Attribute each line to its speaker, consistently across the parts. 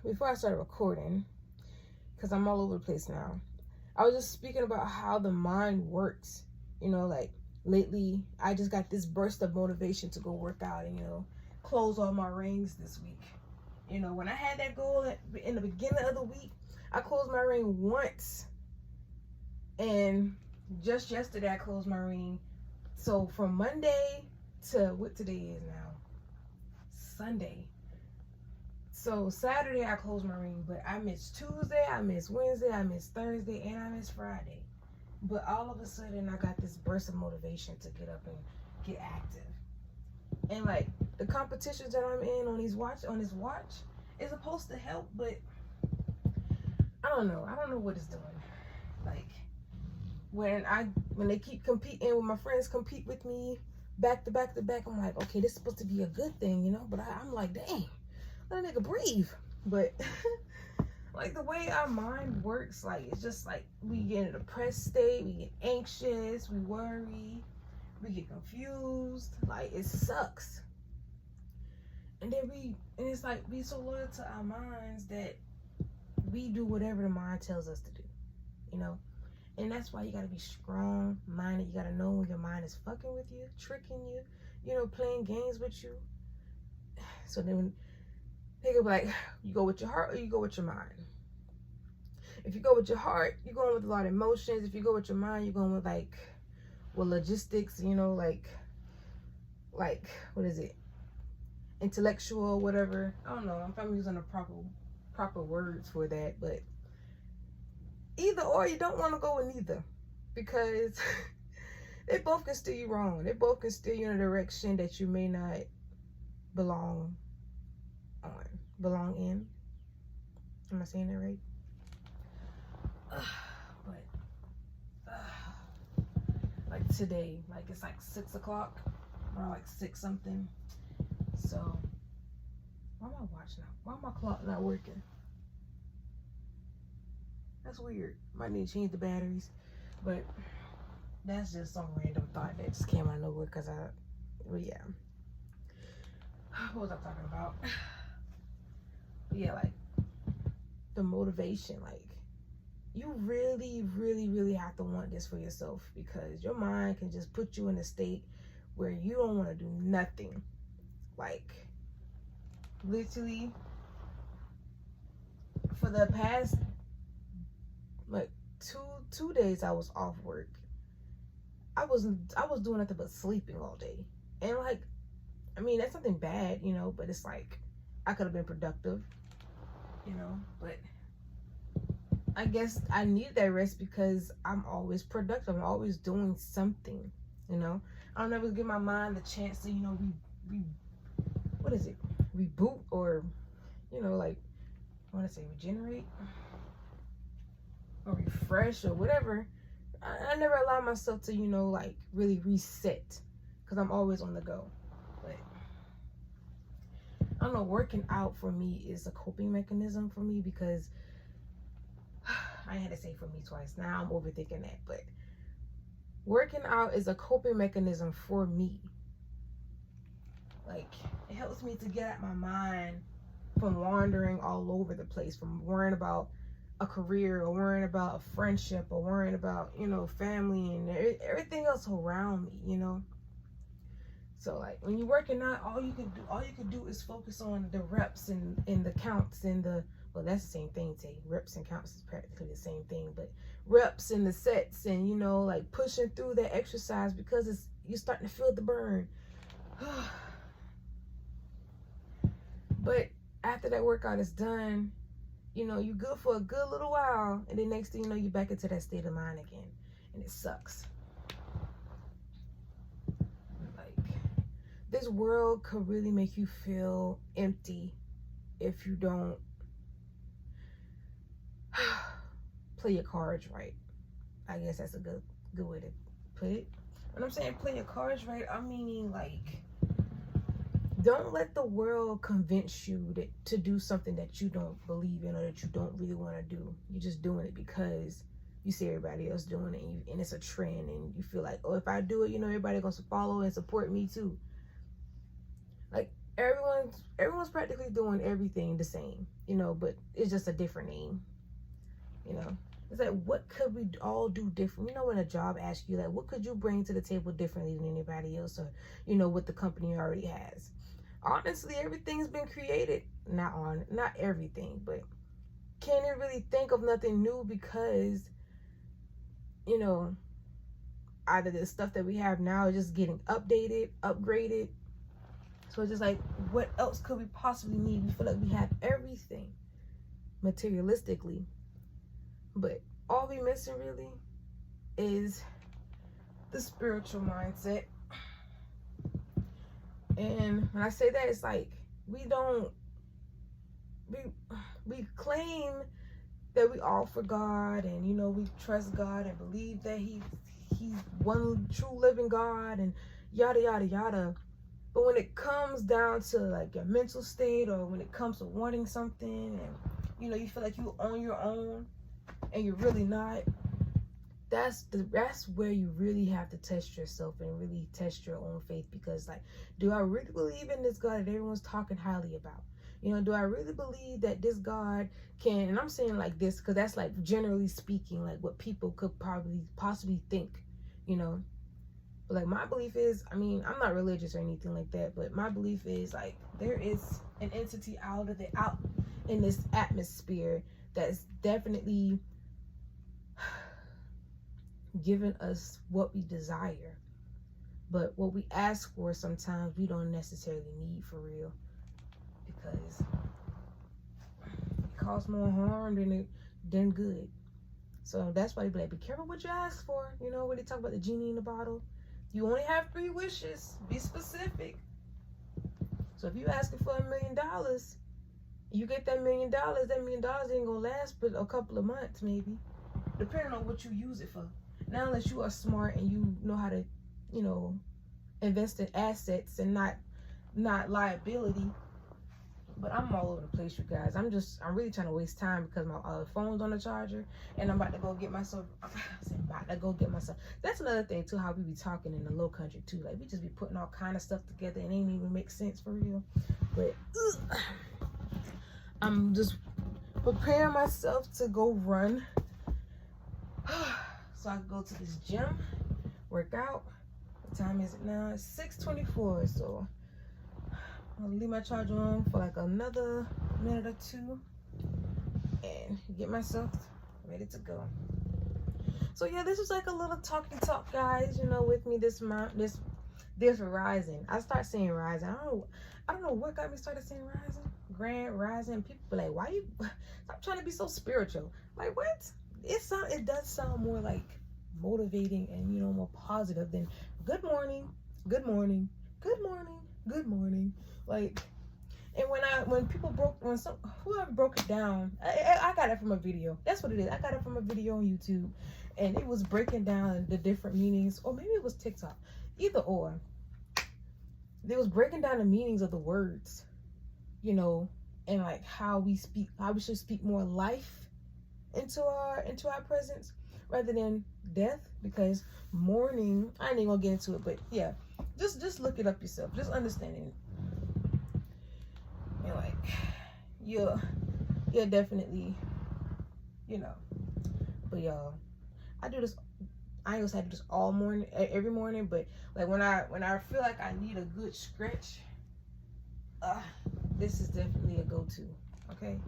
Speaker 1: before I started recording, because I'm all over the place now, I was just speaking about how the mind works. You know, like lately, I just got this burst of motivation to go work out and, close all my rings this week. When I had that goal in the beginning of the week, I closed my ring once. And just yesterday, I closed my ring. So from Monday to what today is now? Sunday. So Saturday I closed my ring, but I missed Tuesday, I missed Wednesday, I missed Thursday, and I missed Friday. But all of a sudden I got this burst of motivation to get up and get active. And like the competitions that I'm in on this watch is supposed to help, but I don't know what it's doing. Like when they keep competing, when my friends compete with me back to back to back, I'm like, okay, this is supposed to be a good thing, But I'm like, dang, let a nigga breathe. But like the way our mind works, like it's just like we get in a depressed state, we get anxious, we worry, we get confused, like it sucks. And it's like we so loyal to our minds that we do whatever the mind tells us to do, And that's why you gotta be strong minded. You gotta know when your mind is fucking with you, tricking you, playing games with you. So then when they go like, you go with your heart or you go with your mind. If you go with your heart, you're going with a lot of emotions. If you go with your mind, you're going with logistics, like what is it? Intellectual, whatever. I don't know if I'm using the proper words for that, but either or, you don't want to go with neither, because they both can steer you wrong. They both can steer you in a direction that you may not belong in. Am I saying that right? Like today, like it's like 6 o'clock or like 6 something. So why am I watching now? Why my clock not working? That's weird. Might need to change the batteries. But that's just some random thought that just came out of nowhere because yeah. What was I talking about? Yeah, like the motivation, like you really, really, really have to want this for yourself, because your mind can just put you in a state where you don't want to do nothing. Like literally for the past like two days I was off work. I was doing nothing but sleeping all day. And like, I mean, that's nothing bad, but it's like I could have been productive, but I guess I needed that rest because I'm always productive. I'm always doing something, I'll never give my mind the chance to, reboot, or, like, I want to say regenerate or refresh or whatever. I never allow myself to, really reset, because I'm always on the go. But I don't know, working out for me is a coping mechanism for me, because I had to say for me twice. Now I'm overthinking that, but working out is a coping mechanism for me. Like, it helps me to get out my mind from wandering all over the place, from worrying about a career, or worrying about a friendship, or worrying about, family and everything else around me, So like when you're working out, all you can do is focus on the reps and the counts and well, that's the same thing, Tay. Reps and counts is practically the same thing, but reps and the sets and, like pushing through that exercise, because you're starting to feel the burn. But after that workout is done, you're good for a good little while, and then next thing you know, you're back into that state of mind again, and it sucks. Like, this world could really make you feel empty if you don't play your cards right. I guess that's a good way to put it. When I'm saying play your cards right, I mean, like, don't let the world convince you to do something that you don't believe in, or that you don't really want to do. You're just doing it because you see everybody else doing it, and it's a trend, and you feel like, oh, if I do it, everybody gonna follow and support me too. Like, everyone's practically doing everything the same, you know, but it's just a different name, you know. It's like, what could we all do different? You know, when a job asks you, like, what could you bring to the table differently than anybody else, or, you know, what the company already has? Honestly, everything's been created. Not everything, but can't it really think of nothing new because, you know, either the stuff that we have now is just getting updated, upgraded. So it's just like, what else could we possibly need? We feel like we have everything materialistically, but all we missing really is the spiritual mindset. And when I say that, it's like we claim that we all for God, and you know, we trust God and believe that he's one true living God, and yada yada yada. But when it comes down to like your mental state, or when it comes to wanting something, and you know, you feel like you on your own and you're really not, that's where you really have to test yourself and really test your own faith. Because like, do I really believe in this God that everyone's talking highly about? You know, do I really believe that this God can, and I'm saying like this because that's like generally speaking, like what people could possibly think, you know. But like, my belief is, I mean, I'm not religious or anything like that, but my belief is like, there is an entity out in this atmosphere that's definitely giving us what we desire. But what we ask for, sometimes we don't necessarily need for real, because it causes more harm than good. So that's why they be like, be careful what you ask for. You know, when they talk about the genie in the bottle, you only have 3 wishes. Be specific. So if you asking for $1 million, you get that $1 million. That $1 million ain't gonna last but a couple of months, maybe, depending on what you use it for. Now, unless you are smart and you know how to, you know, invest in assets and not liability. But I'm all over the place, you guys. I'm really trying to waste time because my phone's on the charger, and I'm about to go get myself. That's another thing too, how we be talking in the low country too. Like, we just be putting all kind of stuff together and it ain't even make sense for real. But I'm just preparing myself to go run. So I can go to this gym, work out. What time is it now? It's 6:24. So I'll leave my charger on for like another minute or two and get myself ready to go. So yeah, this is like a little talky talk, guys. You know, with me this rising. I start saying rising. I don't know what got me started saying rising. Grand rising. People be like, why you stop trying to be so spiritual? Like, what? It does sound more like motivating and, you know, more positive than good morning, good morning, good morning, good morning. Like, and whoever broke it down, I got it from a video. That's what it is. I got it from a video on YouTube, and it was breaking down the different meanings, or maybe it was TikTok, either or. They was breaking down the meanings of the words, you know, and like how we should speak more life into our presence rather than death. Because mourning, I ain't even gonna get into it, but yeah, just look it up yourself. Just understanding it. And like, you're definitely, you know. But y'all, I ain't gonna say I do this all morning, every morning, but like when I feel like I need a good stretch, this is definitely a go-to. Okay.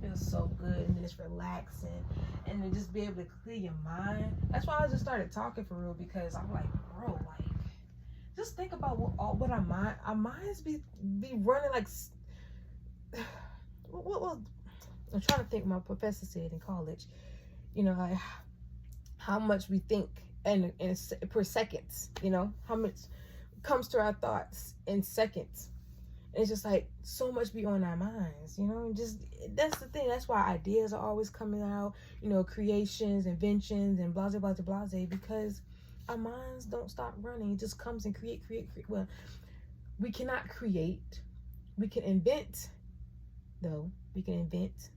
Speaker 1: Feels so good, and it's relaxing, and then just be able to clear your mind. That's why I just started talking for real, because I'm like, bro, like, just think about what our minds be running like. What I'm trying to think. My professor said in college, you know, like how much we think and per seconds. You know, how much comes to our thoughts in seconds. It's just like so much be on our minds, you know. Just that's the thing. That's why ideas are always coming out, you know, creations, inventions, and blah blah blah blah, because our minds don't stop running. It just comes and create. Well, we cannot create. We can invent, though. We can invent,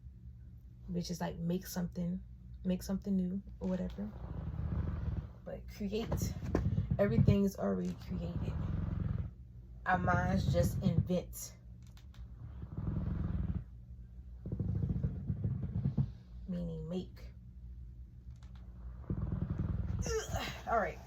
Speaker 1: which is like make something new or whatever. But create, everything is already created. our minds just invent. Meaning make. All right.